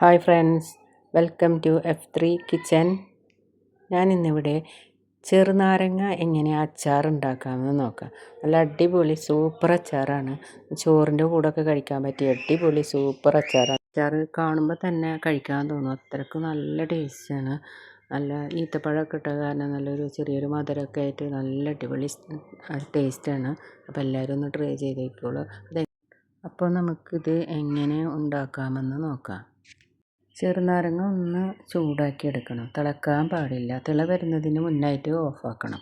Hi friends, welcome to F3 kitchen. ഞാനിന്നിവിടെ ചെറുനാരങ്ങ എങ്ങനെ അച്ചാർ ഉണ്ടാക്കാമെന്ന് നോക്കാം. നല്ല അടിപൊളി സൂപ്പർ അച്ചാറാണ്. ചോറിൻ്റെ കൂടെയൊക്കെ കഴിക്കാൻ പറ്റിയ അടിപൊളി സൂപ്പർ അച്ചാറാണ്. അച്ചാർ കാണുമ്പോൾ തന്നെ കഴിക്കാൻ തോന്നും, അത്രയ്ക്ക് നല്ല ടേസ്റ്റാണ്. നല്ല ഈത്തപ്പഴമൊക്കെ ഇട്ട കാരണം നല്ലൊരു ചെറിയൊരു മധുരമൊക്കെ ആയിട്ട് നല്ല അടിപൊളി ടേസ്റ്റാണ്. അപ്പോൾ എല്ലാവരും ഒന്ന് ട്രൈ ചെയ്തേക്കുള്ളൂ. അപ്പോൾ നമുക്കിത് എങ്ങനെ ഉണ്ടാക്കാമെന്ന് നോക്കാം. ചെറുനാരങ്ങ ഒന്ന് ചൂടാക്കി എടുക്കണം. തിളക്കാൻ പാടില്ല. തിള വരുന്നതിന് മുന്നായിട്ട് ഓഫാക്കണം.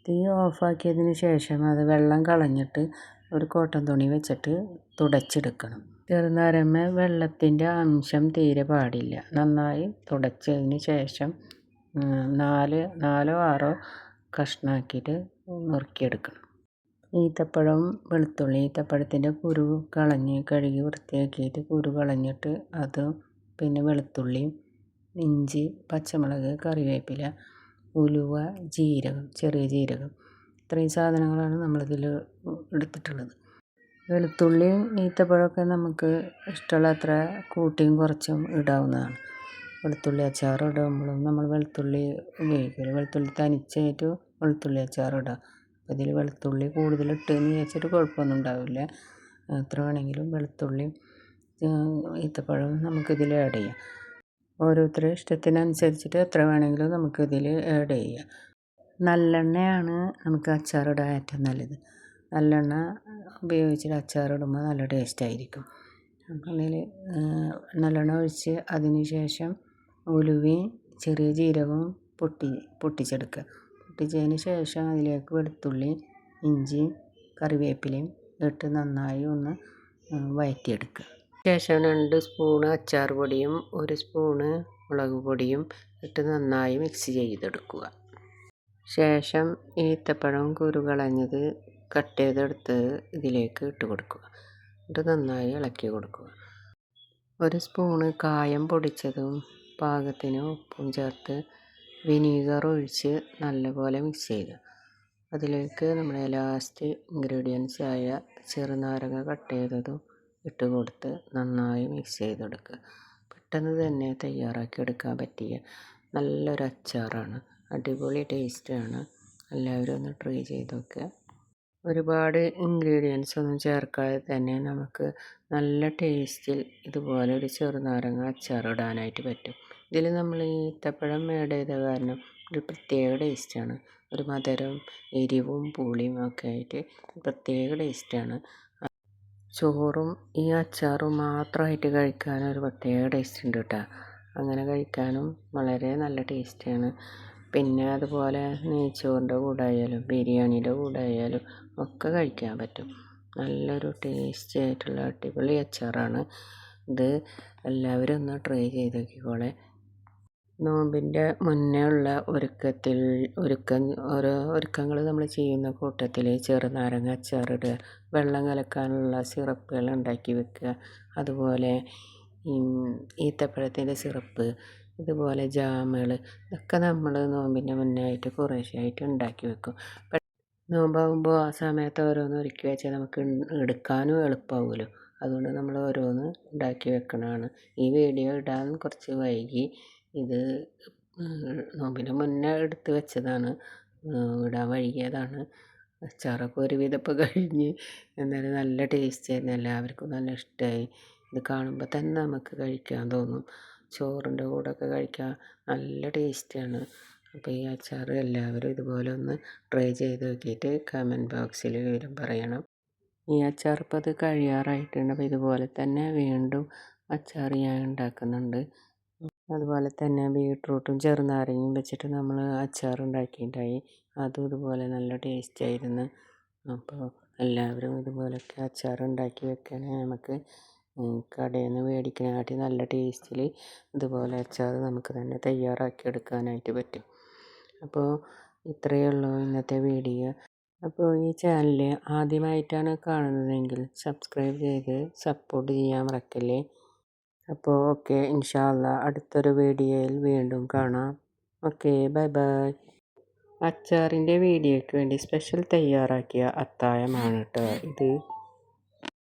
തീ ഓഫാക്കിയതിന് ശേഷം അത് വെള്ളം കളഞ്ഞിട്ട് ഒരു കോട്ടൺ തുണി വെച്ചിട്ട് തുടച്ചെടുക്കണം. ചെറുനാരങ്ങ വെള്ളത്തിൻ്റെ അംശം തീരെ പാടില്ല. നന്നായി തുടച്ചതിന് ശേഷം നാലോ ആറോ കഷ്ണാക്കിയിട്ട് നുറുക്കിയെടുക്കണം. ഈത്തപ്പഴത്തിൻ്റെ കുരു കളഞ്ഞ് കഴുകി വൃത്തിയാക്കിയിട്ട് കുരു കളഞ്ഞിട്ട് അത് പിന്നെ വെളുത്തുള്ളിയും ഇഞ്ചി, പച്ചമുളക്, കറിവേപ്പില, ഉലുവ, ജീരകം, ചെറിയ ജീരകം, ഇത്രയും സാധനങ്ങളാണ് നമ്മളിതിൽ എടുത്തിട്ടുള്ളത്. വെളുത്തുള്ളിയും ഈത്തപ്പഴമൊക്കെ നമുക്ക് ഇഷ്ടമുള്ള അത്ര കൂട്ടിയും കുറച്ചും ഇടാവുന്നതാണ്. വെളുത്തുള്ളി അച്ചാർ ഇടുമ്പോഴും നമ്മൾ വെളുത്തുള്ളി ഉപയോഗിക്കില്ല. വെളുത്തുള്ളി തനിച്ചായിട്ട് വെളുത്തുള്ളി അച്ചാർ ഇടാം. അപ്പോൾ ഇതിൽ വെളുത്തുള്ളി കൂടുതലിട്ടെന്ന് വിചാരിച്ചിട്ട് കുഴപ്പമൊന്നും ഉണ്ടാവില്ല. എത്ര വേണമെങ്കിലും വെളുത്തുള്ളിയും ഈത്തപ്പഴവും നമുക്കിതിൽ ആഡ് ചെയ്യാം. ഓരോരുത്തരുടെ ഇഷ്ടത്തിനനുസരിച്ചിട്ട് എത്ര വേണമെങ്കിലും നമുക്കിതിൽ ആഡ് ചെയ്യാം. നല്ലെണ്ണയാണ് നമുക്ക് അച്ചാറിടാൻ ഏറ്റവും നല്ലത്. നല്ലെണ്ണ ഉപയോഗിച്ചിട്ട് അച്ചാറിടുമ്പോൾ നല്ല ടേസ്റ്റായിരിക്കും. അപ്പം അതിൽ നല്ലെണ്ണ ഒഴിച്ച് അതിന് ശേഷം ഉലുവയും ചെറിയ ജീരകവും പൊട്ടിച്ചെടുക്കുക. പൊട്ടിച്ചതിന് ശേഷം അതിലേക്ക് വെളുത്തുള്ളി, ഇഞ്ചിയും കറിവേപ്പിലയും ഇട്ട് നന്നായി ഒന്ന് വഴറ്റിയെടുക്കുക. ശേഷം 2 സ്പൂണ് അച്ചാർ പൊടിയും 1 സ്പൂണ് മുളക് പൊടിയും ഇട്ട് നന്നായി മിക്സ് ചെയ്തെടുക്കുക. ശേഷം ഈത്തപ്പഴം കുരു കളഞ്ഞത് കട്ട് ചെയ്തെടുത്ത് ഇതിലേക്ക് ഇട്ട് കൊടുക്കുക. എന്നിട്ട് നന്നായി ഇളക്കി കൊടുക്കുക. 1 സ്പൂണ് കായം പൊടിച്ചതും പാകത്തിന് ഉപ്പും ചേർത്ത് വിനീഗർ ഒഴിച്ച് നല്ലപോലെ മിക്സ് ചെയ്യുക. അതിലേക്ക് നമ്മുടെ ലാസ്റ്റ് ഇൻഗ്രീഡിയൻസ് ആയ ചെറുനാരങ്ങ കട്ട് ചെയ്തതും ഇട്ട് കൊടുത്ത് നന്നായി മിക്സ് ചെയ്തെടുക്കുക. പെട്ടെന്ന് തന്നെ തയ്യാറാക്കി എടുക്കാൻ പറ്റിയ നല്ലൊരു അച്ചാറാണ്. അടിപൊളി ടേസ്റ്റാണ്. എല്ലാവരും ഒന്ന് ട്രൈ ചെയ്ത് നോക്കുക. ഒരുപാട് ഇൻഗ്രീഡിയൻസ് ഒന്നും ചേർക്കാതെ തന്നെ നമുക്ക് നല്ല ടേസ്റ്റിൽ ഇതുപോലെ ഒരു ചെറുനാരങ്ങ അച്ചാർ ഇടാനായിട്ട് പറ്റും. ഇതിൽ നമ്മൾ ഈത്തപ്പഴം ആഡ് ചെയ്ത കാരണം ഒരു പ്രത്യേക ടേസ്റ്റാണ്. ഒരു മധുരം, എരിവും പുളിയും ഒക്കെ ആയിട്ട് പ്രത്യേക ടേസ്റ്റാണ്. ചോറും ഈ അച്ചാറും മാത്രമായിട്ട് കഴിക്കാൻ ഒരു പ്രത്യേക ടേസ്റ്റ് ഉണ്ട് കേട്ടോ. അങ്ങനെ കഴിക്കാനും വളരെ നല്ല ടേസ്റ്റാണ്. പിന്നെ അതുപോലെ നെയ്ച്ചോറിൻ്റെ കൂടെ ആയാലും ബിരിയാണിയുടെ കൂടെ ആയാലും ഒക്കെ കഴിക്കാൻ പറ്റും. നല്ലൊരു ടേസ്റ്റി ആയിട്ടുള്ള അടിപൊളി അച്ചാറാണ് ഇത്. എല്ലാവരും ഒന്ന് ട്രൈ ചെയ്ത് നോക്കിക്കോളെ. നോമ്പിൻ്റെ മുന്നേ ഉള്ള ഒരുക്കങ്ങൾ നമ്മൾ ചെയ്യുന്ന കൂട്ടത്തിൽ ചെറുനാരങ്ങ അച്ചാറിടുക, വെള്ളം കലക്കാനുള്ള സിറപ്പുകൾ ഉണ്ടാക്കി വെക്കുക, അതുപോലെ ഈത്തപ്പഴത്തിൻ്റെ സിറപ്പ്, ഇതുപോലെ ജാമുകൾ, ഇതൊക്കെ നമ്മൾ നോമ്പിൻ്റെ മുന്നേ ആയിട്ട് കുറേശ്ശെയായിട്ട് ഉണ്ടാക്കി വെക്കും. നോമ്പാകുമ്പോൾ ആ സമയത്ത് ഓരോന്ന് ഒരുക്കി വെച്ചാൽ നമുക്ക് എടുക്കാനും എളുപ്പമാവുമല്ലോ. അതുകൊണ്ട് നമ്മൾ ഓരോന്ന് ഉണ്ടാക്കി വെക്കണതാണ്. ഈ വീഡിയോ ഇടാൻ കുറച്ച് വൈകി. ഇത് നോമ്പിന് മുന്നേ എടുത്ത് വെച്ചതാണ്, ഇടാൻ വൈകിയതാണ്. അച്ചാറൊക്കെ ഒരുവിധം ഇപ്പോൾ കഴിഞ്ഞ്. എന്നാലും നല്ല ടേസ്റ്റ് ആയിരുന്നു. എല്ലാവർക്കും നല്ല ഇഷ്ടമായി. ഇത് കാണുമ്പോൾ തന്നെ നമുക്ക് കഴിക്കാൻ തോന്നും. ചോറിൻ്റെ കൂടെയൊക്കെ കഴിക്കാൻ നല്ല ടേസ്റ്റാണ്. അപ്പോൾ ഈ അച്ചാർ എല്ലാവരും ഇതുപോലെ ഒന്ന് ട്രൈ ചെയ്ത് നോക്കിയിട്ട് കമൻറ്റ് ബോക്സിൽ വിവരം പറയണം. ഈ അച്ചാർ ഇപ്പോൾ അത് കഴിയാറായിട്ടുണ്ട്. അപ്പോൾ ഇതുപോലെ തന്നെ വീണ്ടും അച്ചാർ ഞാൻ ഉണ്ടാക്കുന്നുണ്ട്. അതുപോലെ തന്നെ ബീട്രൂട്ടും ചെറുനാരങ്ങയും വെച്ചിട്ട് നമ്മൾ അച്ചാർ ഉണ്ടാക്കിയിട്ടുണ്ടായി. അതും ഇതുപോലെ നല്ല ടേസ്റ്റായിരുന്നു. അപ്പോൾ എല്ലാവരും ഇതുപോലൊക്കെ അച്ചാർ ഉണ്ടാക്കി വെക്കണേ. നമുക്ക് കടയിൽ നിന്ന് മേടിക്കുന്നതിനാട്ടി നല്ല ടേസ്റ്റിൽ ഇതുപോലെ അച്ചാർ നമുക്ക് തന്നെ തയ്യാറാക്കി എടുക്കാനായിട്ട് പറ്റും. അപ്പോൾ ഇത്രയേ ഉള്ളൂ ഇന്നത്തെ വീഡിയോ. അപ്പോൾ ഈ ചാനൽ ആദ്യമായിട്ടാണ് കാണുന്നതെങ്കിൽ സബ്സ്ക്രൈബ് ചെയ്ത് സപ്പോർട്ട് ചെയ്യാൻ മറക്കല്ലേ. അപ്പോൾ ഓക്കെ, ഇൻഷാ അല്ലാ അടുത്തൊരു വീഡിയോയിൽ വീണ്ടും കാണാം. Okay, bye bye. അച്ചാറിൻ്റെ വീഡിയോയ്ക്ക് വേണ്ടി സ്പെഷ്യൽ തയ്യാറാക്കിയ അത്താഴമാണ് കേട്ടോ ഇത്.